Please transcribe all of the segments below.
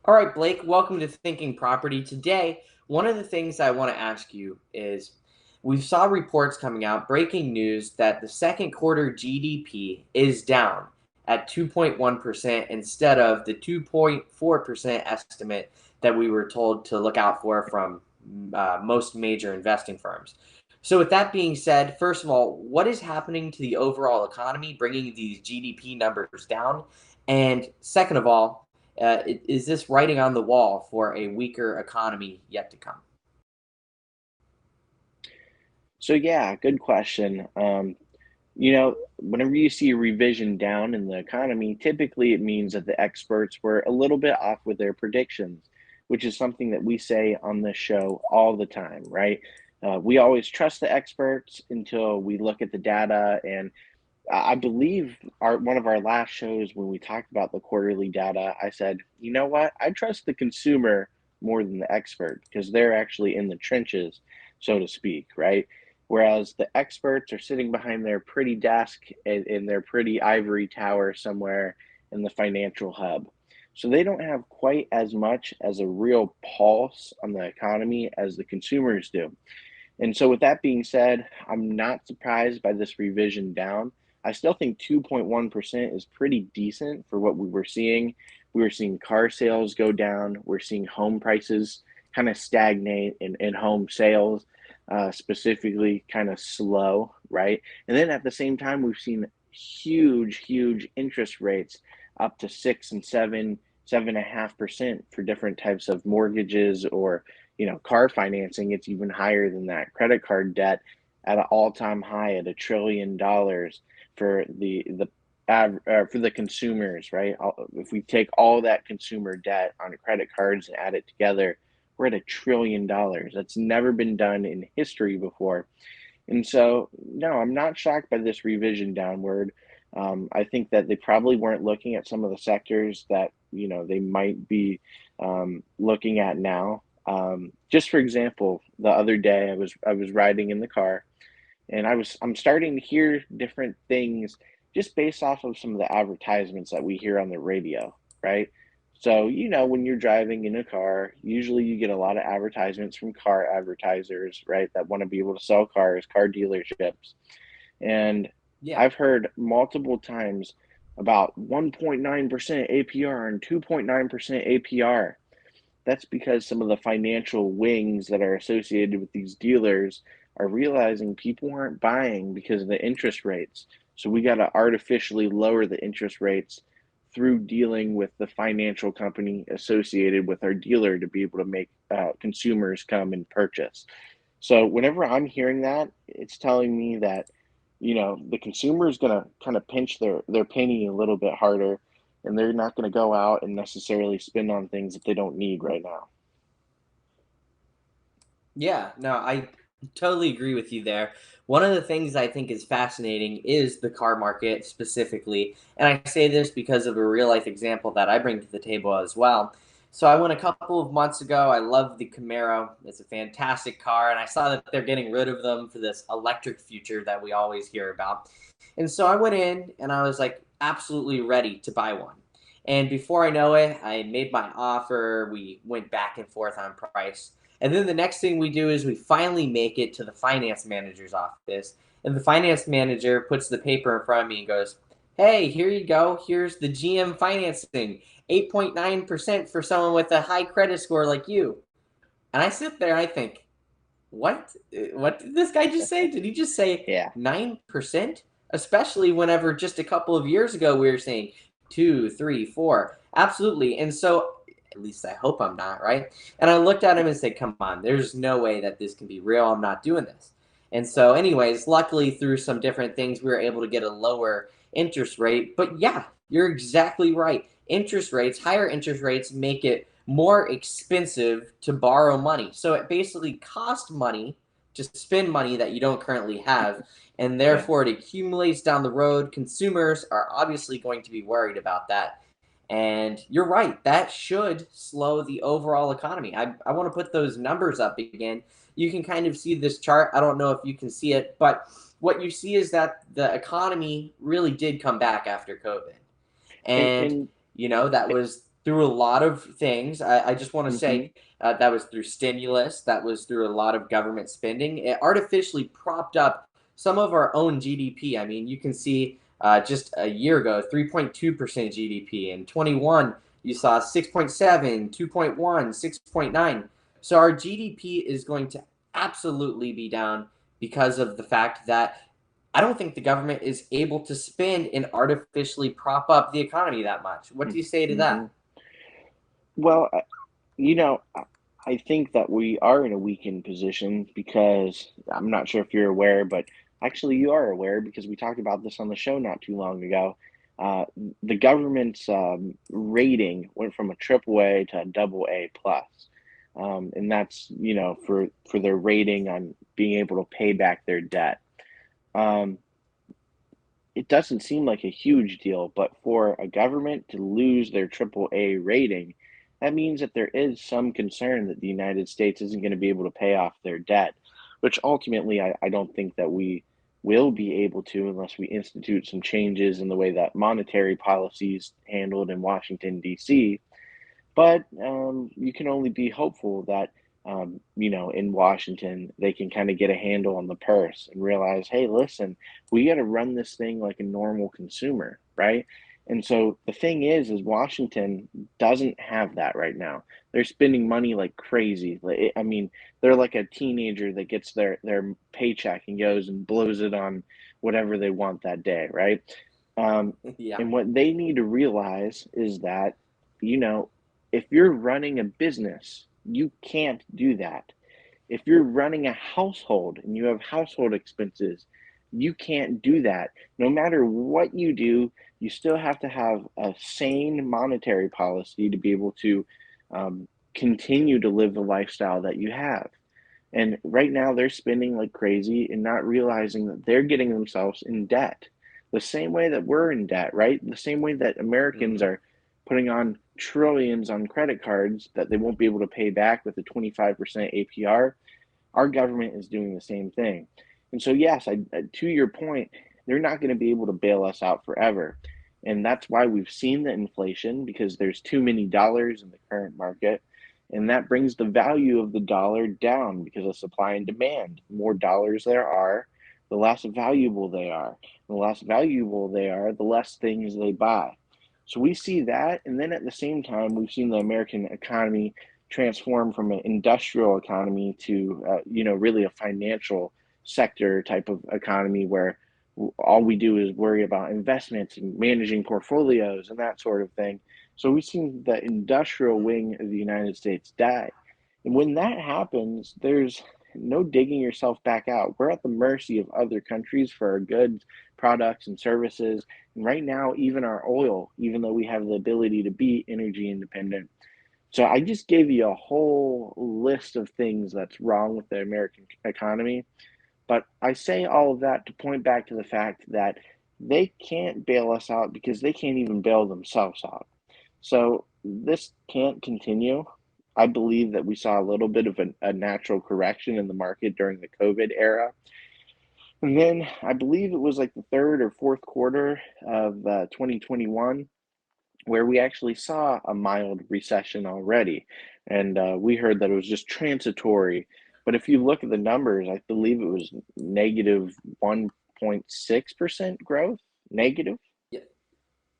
All right, Blake, welcome to Thinking Property. Today, one of the things I want to ask you is we saw reports coming out, breaking news that the second quarter GDP is down at 2.1% instead of the 2.4% estimate that we were told to look out for from most major investing firms. So, with that being said, first of all, what is happening to the overall economy, bringing these GDP numbers down? And second of all, is this writing on the wall for a weaker economy yet to come? So yeah, good question. Whenever you see a revision down in the economy, typically it means that the experts were a little bit off with their predictions, which is something that we say on this show all the time, right? We always trust the experts until we look at the data, and I believe our one of our last shows when we talked about the quarterly data, I said, you know what? I trust the consumer more than the expert because they're actually in the trenches, so to speak, right? Whereas the experts are sitting behind their pretty desk in their pretty ivory tower somewhere in the financial hub. So they don't have quite as much as a real pulse on the economy as the consumers do. And so, with that being said, I'm not surprised by this revision down. I still think 2.1% is pretty decent for what we were seeing. We were seeing car sales go down, we're seeing home prices kind of stagnate in home sales, specifically kind of slow, right? And then at the same time, we've seen huge interest rates up to 7.5% for different types of mortgages or car financing. It's even higher than that. Credit card debt at an all-time high at $1 trillion for for the consumers, right? If we take all that consumer debt on credit cards and add it together, we're at $1 trillion. That's never been done in history before. And so, no, I'm not shocked by this revision downward. I think that they probably weren't looking at some of the sectors that they might be looking at now. Just for example, the other day I was riding in the car, and I'm starting to hear different things just based off of some of the advertisements that we hear on the radio, right? So, when you're driving in a car, usually you get a lot of advertisements from car advertisers, right, that want to be able to sell cars, car dealerships. And Yeah. I've heard multiple times about 1.9% APR and 2.9% APR. That's because some of the financial wings that are associated with these dealers are realizing people aren't buying because of the interest rates. So we got to artificially lower the interest rates through dealing with the financial company associated with our dealer to be able to make consumers come and purchase. So whenever I'm hearing that, it's telling me that the consumer is going to kind of pinch their penny a little bit harder, and they're not going to go out and necessarily spend on things that they don't need right now. Yeah, no, I totally agree with you there. One of the things I think is fascinating is the car market specifically. And I say this because of a real life example that I bring to the table as well. So I went a couple of months ago. I love the Camaro. It's a fantastic car. And I saw that they're getting rid of them for this electric future that we always hear about. And so I went in and I was like absolutely ready to buy one. And before I know it, I made my offer. We went back and forth on price. And then the next thing we do is we finally make it to the finance manager's office. And the finance manager puts the paper in front of me and goes, "Hey, here you go. Here's the GM financing, 8.9% for someone with a high credit score like you." And I sit there and I think, what? What did this guy just say? Did he just say Yeah. 9%? Especially whenever just a couple of years ago we were saying two, three, four. Absolutely. And so, at least I hope I'm not, right? And I looked at him and said, "Come on, there's no way that this can be real. I'm not doing this." And so, anyways, luckily through some different things, we were able to get a lower interest rate. But yeah, you're exactly right. Interest rates, higher interest rates make it more expensive to borrow money. So it basically costs money to spend money that you don't currently have. And Yeah. therefore, it accumulates down the road. Consumers are obviously going to be worried about that. And you're right, that should slow the overall economy. I want to put those numbers up again. You can kind of see this chart. I don't know if you can see it, but what you see is that the economy really did come back after COVID. And And, and that was through a lot of things. I just want to Hmm. say that was through stimulus, that was through a lot of government spending. It artificially propped up some of our own GDP. I mean, you can see just a year ago, 3.2% GDP. In 21, you saw 6.7, 2.1, 6.9. So our GDP is going to absolutely be down because of the fact that I don't think the government is able to spend and artificially prop up the economy that much. What do you say to Hmm. that? Well, you know, I think that we are in a weakened position because I'm not sure if you're aware, but actually you are aware because we talked about this on the show not too long ago. Uh, the government's rating went from a triple A to a double A plus, and that's for their rating on being able to pay back their debt. Um, it doesn't seem like a huge deal, but for a government to lose their triple A rating, that means that there is some concern that the United States isn't going to be able to pay off their debt, which ultimately I don't think that we will be able to unless we institute some changes in the way that monetary policy is handled in Washington, D.C. But you can only be hopeful that, in Washington, they can kind of get a handle on the purse and realize, hey, listen, we got to run this thing like a normal consumer, right? And so the thing is Washington doesn't have that right now. They're spending money like crazy. I mean, they're like a teenager that gets their paycheck and goes and blows it on whatever they want that day, right? Um, Yeah. and what they need to realize is that, you know, if you're running a business, you can't do that. If you're running a household and you have household expenses, you can't do that. No matter what you do, you still have to have a sane monetary policy to be able to continue to live the lifestyle that you have. And right now, they're spending like crazy and not realizing that they're getting themselves in debt. The same way that we're in debt, right? The same way that Americans Hmm. are putting on trillions on credit cards that they won't be able to pay back with a 25% APR, our government is doing the same thing. And so, yes, to your point, they're not going to be able to bail us out forever. And that's why we've seen the inflation because there's too many dollars in the current market. And that brings the value of the dollar down because of supply and demand. The more dollars there are, the less valuable they are. The less valuable they are, the less things they buy. So we see that. And then at the same time, we've seen the American economy transform from an industrial economy to really a financial sector type of economy where all we do is worry about investments and managing portfolios and that sort of thing. So we've seen the industrial wing of the United States die. And when that happens, there's no digging yourself back out. We're at the mercy of other countries for our goods, products, and services. And right now, even our oil, even though we have the ability to be energy independent, so I just gave you a whole list of things that's wrong with the American economy, but I say all of that to point back to the fact that they can't bail us out because they can't even bail themselves out. So this can't continue. I believe that we saw a little bit of a natural correction in the market during the COVID era. And then I believe it was like the third or fourth quarter of 2021 where we actually saw a mild recession already. And we heard that it was just transitory. But if you look at the numbers, I believe it was negative 1.6% growth, negative. Yeah.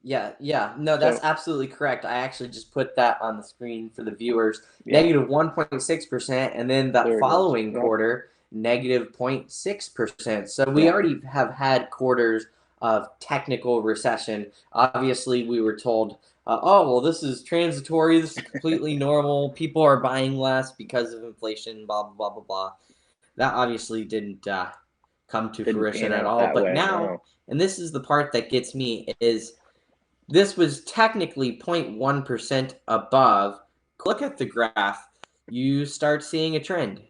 Yeah. Yeah. No, that's So absolutely correct. I actually just put that on the screen for the viewers. yeah, Negative 1.6%. And then that there it is. following Yep, quarter, negative 0.6%. So we yeah, already have had quarters of technical recession. Obviously, we were told, oh, well, this is transitory. This is completely normal. People are buying less because of inflation, blah, blah, blah, blah, blah. That obviously didn't come to didn't fruition pan at out all. that But way. now, No. and this is the part that gets me, is this was technically 0.1% above. Look at the graph. You start seeing a trend.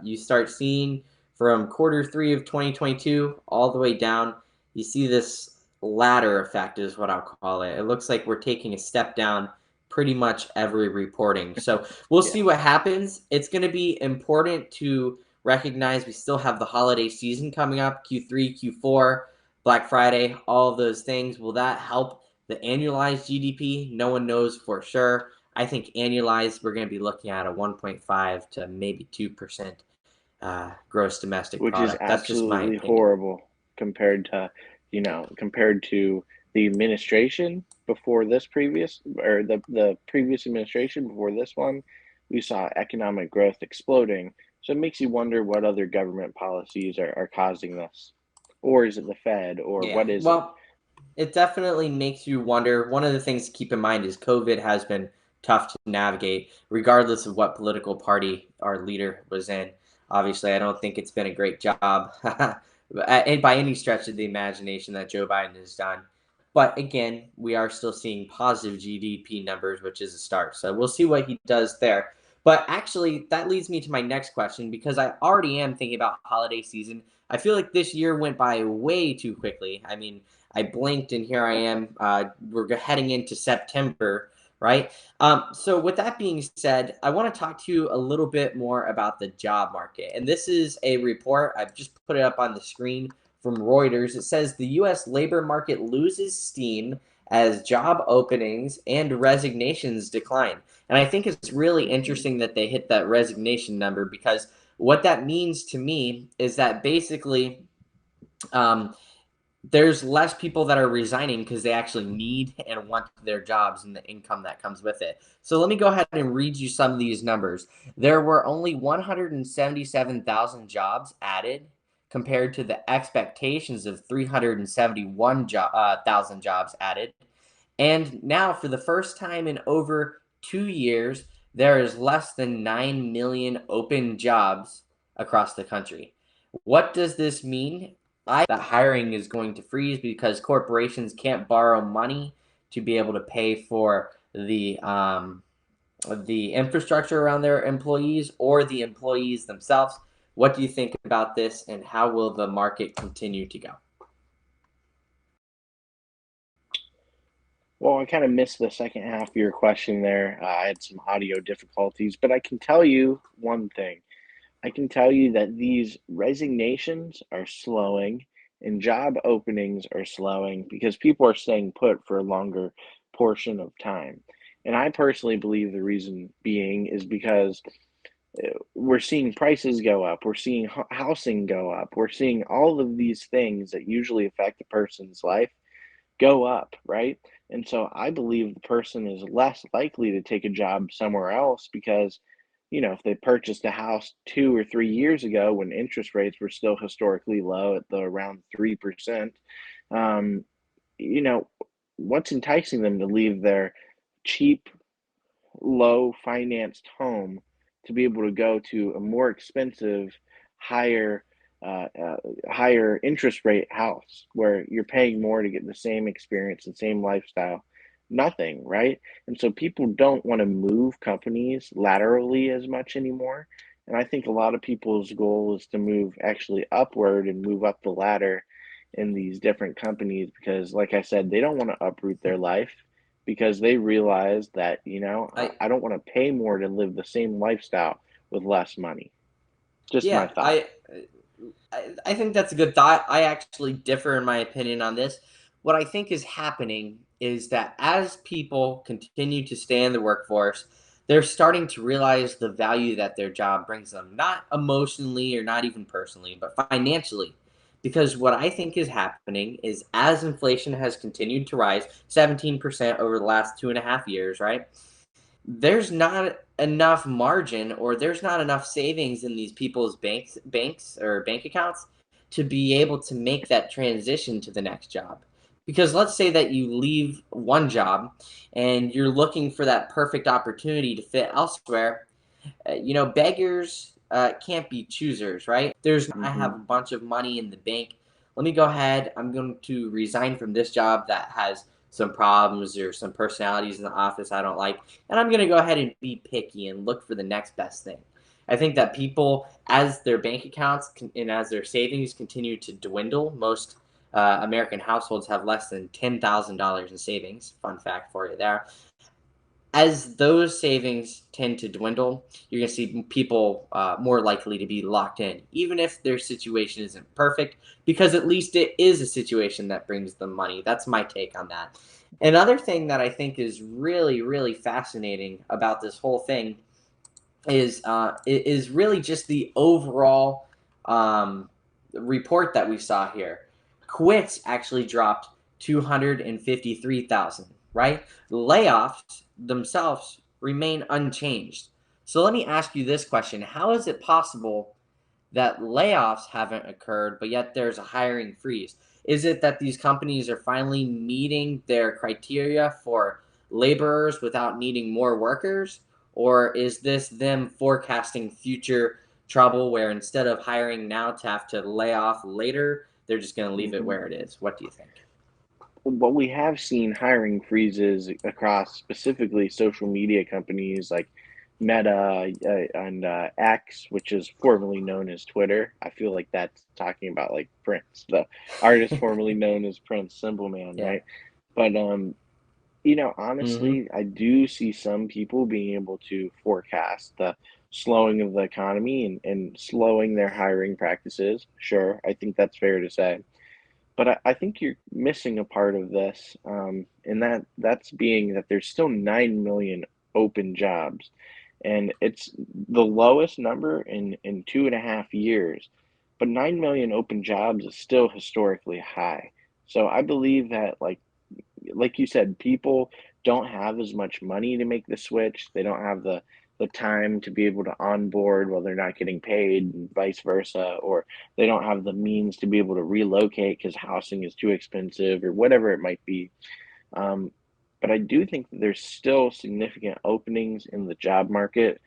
You start seeing from quarter three of 2022 all the way down. You see this ladder effect, is what I'll call it. It looks like we're taking a step down pretty much every reporting. So we'll Yeah, see what happens. It's going to be important to recognize we still have the holiday season coming up, Q3, Q4, Black Friday, all of those things. Will that help The annualized GDP, no one knows for sure. I think annualized, we're going to be looking at a 1.5 to maybe 2% gross domestic which is product. That's just my absolutely opinion. horrible compared to, compared to the administration before this previous, or the previous administration before this one. We saw economic growth exploding. So it makes you wonder what other government policies are causing this. Or is it the Fed, or Yeah. what is it? Well, it definitely makes you wonder. One of the things to keep in mind is COVID has been tough to navigate, regardless of what political party our leader was in. Obviously, I don't think it's been a great job, and by any stretch of the imagination that Joe Biden has done. But again, we are still seeing positive GDP numbers, which is a start. So we'll see what he does there. But actually, that leads me to my next question because I already am thinking about holiday season. I feel like this year went by way too quickly. I mean, I blinked and here I am. We're heading into September, right? So, with that being said, I want to talk to you a little bit more about the job market. And this is a report, I've just put it up on the screen from Reuters. It says the US labor market loses steam as job openings and resignations decline. And I think it's really Hmm. interesting that they hit that resignation number because what that means to me is that basically, um, there's less people that are resigning because they actually need and want their jobs and the income that comes with it. So let me go ahead and read you some of these numbers. There were only 177,000 jobs added compared to the expectations of 371,000 jobs added. And now, for the first time in over 2 years, there is less than 9 million open jobs across the country. What does this mean? That hiring is going to freeze because corporations can't borrow money to be able to pay for the infrastructure around their employees or the employees themselves. What do you think about this, and how will the market continue to go? Well, I kind of missed the second half of your question there. I had some audio difficulties, but I can tell you one thing. I can tell you that these resignations are slowing and job openings are slowing because people are staying put for a longer portion of time. And I personally believe the reason being is because we're seeing prices go up, we're seeing housing go up, we're seeing all of these things that usually affect a person's life go up, right? And so I believe the person is less likely to take a job somewhere else because, if they purchased a house 2 or 3 years ago when interest rates were still historically low at the around 3%, um, you know, what's enticing them to leave their cheap, low financed home to be able to go to a more expensive, higher, uh, uh, higher interest rate house where you're paying more to get the same experience, the same lifestyle? Nothing, right? And so people don't want to move companies laterally as much anymore. And I think a lot of people's goal is to move actually upward and move up the ladder in these different companies because, like I said, they don't want to uproot their life because they realize that, I I don't want to pay more to live the same lifestyle with less money. Just my yeah, thought. I think that's a good thought. I actually differ in my opinion on this. What I think is happening is that as people continue to stay in the workforce, they're starting to realize the value that their job brings them, not emotionally or not even personally, but financially. Because what I think is happening is as inflation has continued to rise 17% over the last 2.5 years, right? There's not enough margin or there's not enough savings in these people's banks or bank accounts to be able to make that transition to the next job. Because let's say that you leave one job and you're looking for that perfect opportunity to fit elsewhere. Beggars can't be choosers, right? I have Hmm. a bunch of money in the bank. Let me go ahead. I'm going to resign from this job that has some problems or some personalities in the office I don't like. And I'm going to go ahead and be picky and look for the next best thing. I think that people, as their bank accounts and as their savings continue to dwindle, most American households have less than $10,000 in savings. Fun fact for you there. as those savings tend to dwindle, you're going to see people more likely to be locked in, even if their situation isn't perfect, because at least it is a situation that brings them money. That's my take on that. Another thing that I think is really, really fascinating about this whole thing is really just the overall um, report that we saw here. Quits actually dropped 253,000, right? Layoffs themselves remain unchanged. So let me ask you this question: how is it possible that layoffs haven't occurred, but yet there's a hiring freeze? Is it that these companies are finally meeting their criteria for laborers without needing more workers? Or is this them forecasting future trouble where instead of hiring now to have to lay off later, they're just going to leave it Mhm. where it is? What do you think? What we have seen hiring freezes across specifically social media companies like Meta and X, which is formerly known as Twitter. I feel like that's talking about like Prince, the artist formerly known as Prince, Simple Man, Yeah. right? But Mm-hmm. honestly, I do see some people being able to forecast the slowing of the economy and slowing their hiring practices. Sure, I think that's fair to say. But I think you're missing a part of this, and that's being that there's still 9 million open jobs, and it's the lowest number in 2.5 years. But 9 million open jobs is still historically high. So I believe that like you said, people don't have as much money to make the switch. They don't have the time to be able to onboard while they're not getting paid, and vice versa, or they don't have the means to be able to relocate because housing is too expensive or whatever it might be. Um, but I do think that there's still significant openings in the job market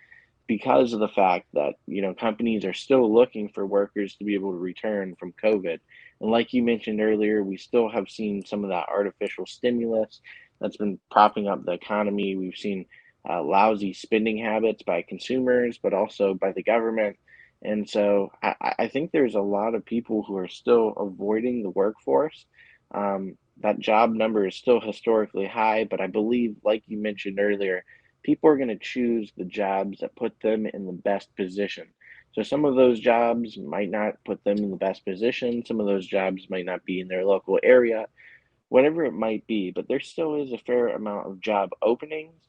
because of the fact that companies are still looking for workers to be able to return from COVID. And like you mentioned earlier, we still have seen some of that artificial stimulus that's been propping up the economy. We've seen lousy spending habits by consumers, but also by the government. And so I think there's a lot of people who are still avoiding the workforce. That job number is still historically high, but I believe, like you mentioned earlier, people are going to choose the jobs that put them in the best position. So some of those jobs might not put them in the best position. Some of those jobs might not be in their local area, whatever it might be, but there still is a fair amount of job openings.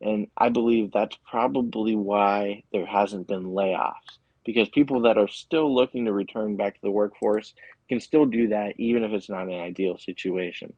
And I believe that's probably why there hasn't been layoffs, because people that are still looking to return back to the workforce can still do that, even if it's not an ideal situation.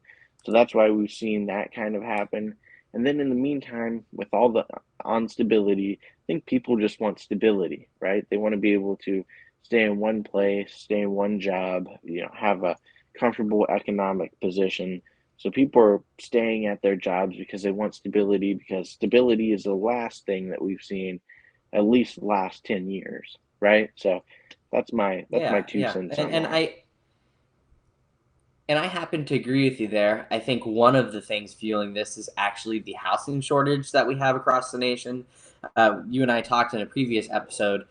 So that's why we've seen that kind of happen. And then in the meantime, with all the instability, I think people just want stability, right? They want to be able to stay in one place, stay in one job, have a comfortable economic position. So people are staying at their jobs because they want stability, because stability is the last thing that we've seen at least the last 10 years, right? So that's my Yeah, two yeah. cents And on and that. I happen to agree with you there. I think one of the things fueling this is actually the housing shortage that we have across the nation. You and I talked in a previous episode.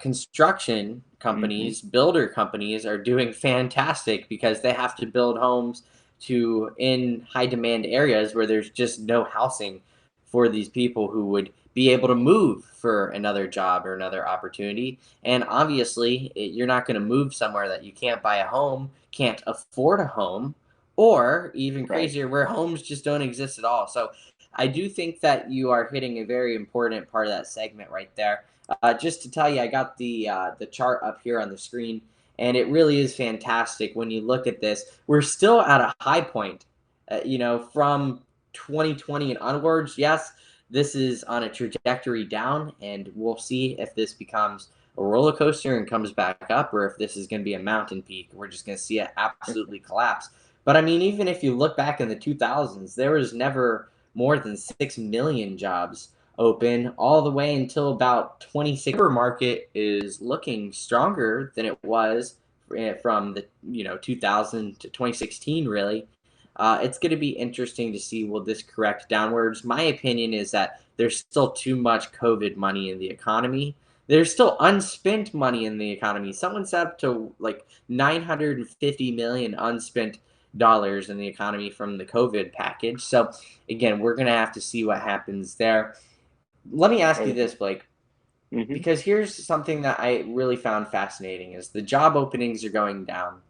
Construction Hmm. companies, builder companies are doing fantastic because they have to build homes to in high demand areas where there's just no housing for these people who would be able to move for another job or another opportunity. And obviously, you're not going to move somewhere that you can't buy a home, can't afford a home, or even Right. crazier, where homes just don't exist at all. So I do think that you are hitting a very important part of that segment right there. Just to tell you, I got the chart up here on the screen, and it really is fantastic when you look at this. We're still at a high point, from 2020 and onwards. Yes, this is on a trajectory down, and we'll see if this becomes a roller coaster and comes back up, or if this is going to be a mountain peak. We're just going to see it absolutely collapse. But I mean, even if you look back in the 2000s, there was never more than 6 million jobs open all the way until about 26. The labor market is looking stronger than it was from the 2000 to 2016, really. It's going to be interesting to see, will this correct downwards. My opinion is that there's still too much COVID money in the economy. There's still unspent money in the economy. Someone said up to like 950 million unspent dollars in the economy from the COVID package. So again, we're going to have to see what happens there. Let me ask you Oh, this, Blake, hmm. because here's something that I really found fascinating is the job openings are going down.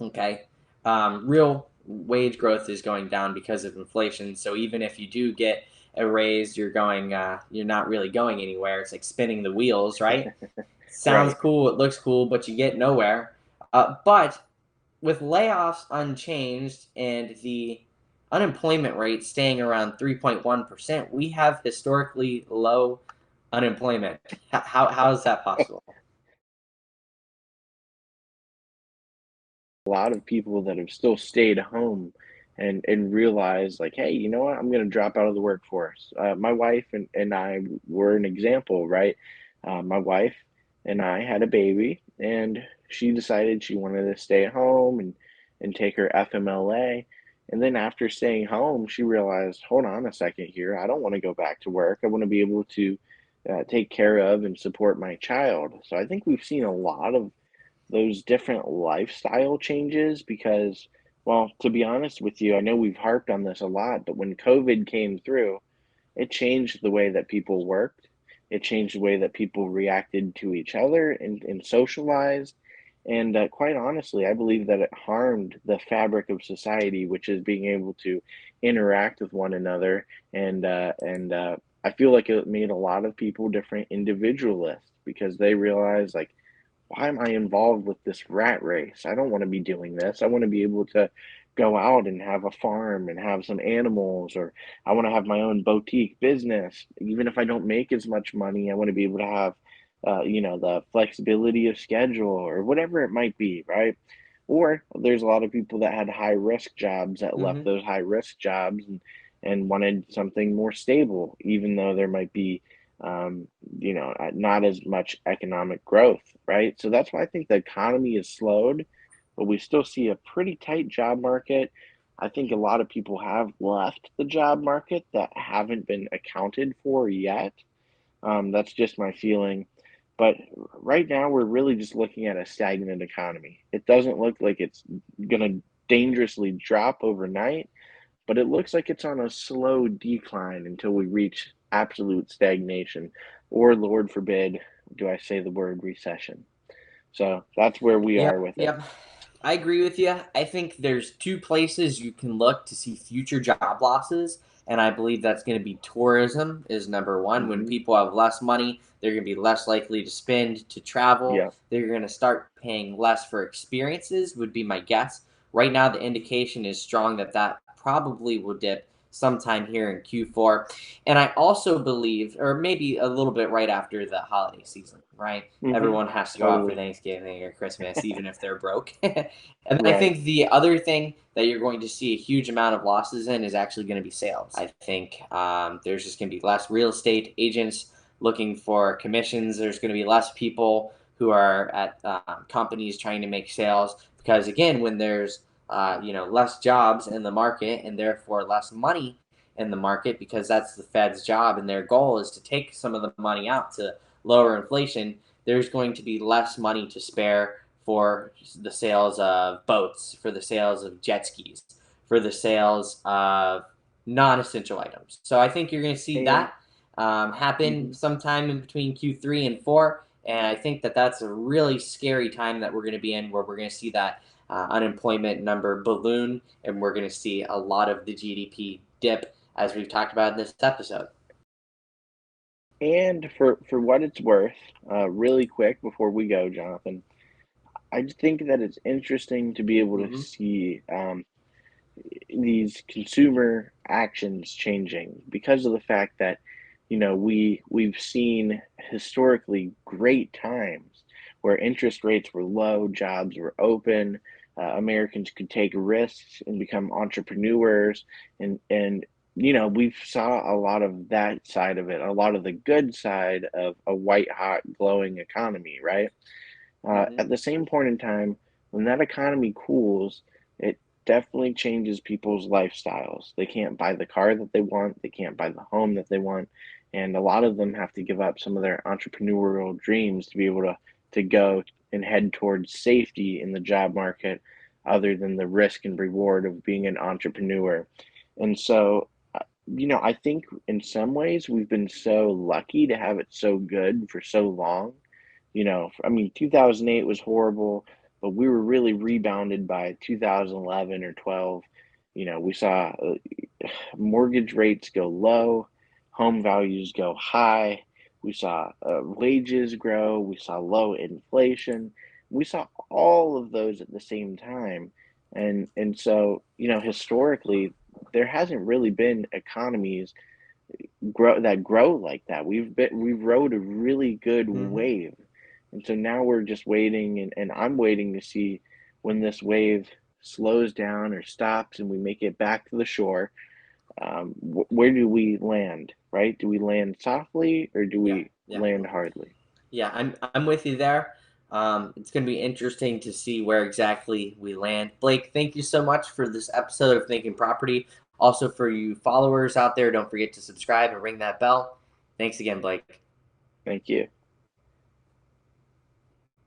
Okay. Real wage growth is going down because of inflation. So even if you do get a raise, you're not really going anywhere. It's like spinning the wheels, right? Sounds Right. cool, it looks cool, but you get nowhere. But with layoffs unchanged and the unemployment rate staying around 3.1%, we have historically low unemployment. How is that possible? A lot of people that have still stayed home and realized like, hey, you know what? I'm going to drop out of the workforce. My wife and I were an example, right? My wife and I had a baby, and she decided she wanted to stay at home and take her FMLA. And then after staying home, she realized, hold on a second here. I don't want to go back to work. I want to be able to take care of and support my child. So I think we've seen a lot of those different lifestyle changes because, well, to be honest with you, I know we've harped on this a lot, but when COVID came through, it changed the way that people worked. It changed the way that people reacted to each other and socialized. And quite honestly, I believe that it harmed the fabric of society, which is being able to interact with one another. And I feel like it made a lot of people different individualists because they realized, like, why am I involved with this rat race? I don't want to be doing this. I want to be able to go out and have a farm and have some animals, or I want to have my own boutique business. Even if I don't make as much money, I want to be able to have, the flexibility of schedule or whatever it might be, right? Or there's a lot of people that had high risk jobs that left Hmm. those high risk jobs and wanted something more stable, even though there might be um, not as much economic growth, right? So that's why I think the economy is slowed, but we still see a pretty tight job market. I think a lot of people have left the job market that haven't been accounted for yet. That's just my feeling. But right now, we're really just looking at a stagnant economy. It doesn't look like it's going to dangerously drop overnight, but it looks like it's on a slow decline until we reach absolute stagnation, or Lord forbid, do I say the word recession. So that's where we are Yep, with it. yep. I agree with you. I think there's two places you can look to see future job losses, and I believe that's going to be tourism is number one. When Hmm. people have less money, they're going to be less likely to spend to travel. Yeah. They're going to start paying less for experiences, would be my guess. Right now, the indication is strong that that probably will dip sometime here in Q4. And I also believe, or maybe a little bit right after the holiday season, right? Hmm. Everyone has to go out for Totally. Thanksgiving or Christmas, even if they're broke. And then I Right. think the other thing that you're going to see a huge amount of losses in is actually going to be sales. I think there's just going to be less real estate agents looking for commissions. There's going to be less people who are at companies trying to make sales because again, when there's less jobs in the market and therefore less money in the market because that's the Fed's job and their goal is to take some of the money out to lower inflation, there's going to be less money to spare for the sales of boats, for the sales of jet skis, for the sales of non essential items. So I think you're going to see And that happen mhm. sometime in between Q3 and 4. And I think that that's a really scary time that we're going to be in where we're going to see that unemployment number balloon and we're going to see a lot of the GDP dip as we've talked about in this episode. And for what it's worth, really quick before we go, Jonathan, I just think that it's interesting to be able to Hmm. see these consumer actions changing because of the fact that we've seen historically great times where interest rates were low, jobs were open, Americans could take risks and become entrepreneurs, and we've saw a lot of that side of it, a lot of the good side of a white hot glowing economy, right? Hmm. At the same point in time, when that economy cools, it definitely changes people's lifestyles. They can't buy the car that they want, they can't buy the home that they want, and a lot of them have to give up some of their entrepreneurial dreams to be able to go and head towards safety in the job market other than the risk and reward of being an entrepreneur. And so, I think in some ways we've been so lucky to have it so good for so long. I mean, 2008 was horrible, but we were really rebounded by 2011 or 12. We saw mortgage rates go low, home values go high. We saw wages grow. We saw low inflation. We saw all of those at the same time, and so historically, there hasn't really been economies grow like that. We've rode a really good Hmm. wave, and so now we're just waiting, and I'm waiting to see when this wave slows down or stops, and we make it back to the shore. Where do we land, right? Do we land softly or do Yeah, we yeah. land hardly? Yeah, I'm with you there. It's going to be interesting to see where exactly we land. Blake, thank you so much for this episode of Thinking Property. Also, for you followers out there, don't forget to subscribe and ring that bell. Thanks again, Blake. Thank you.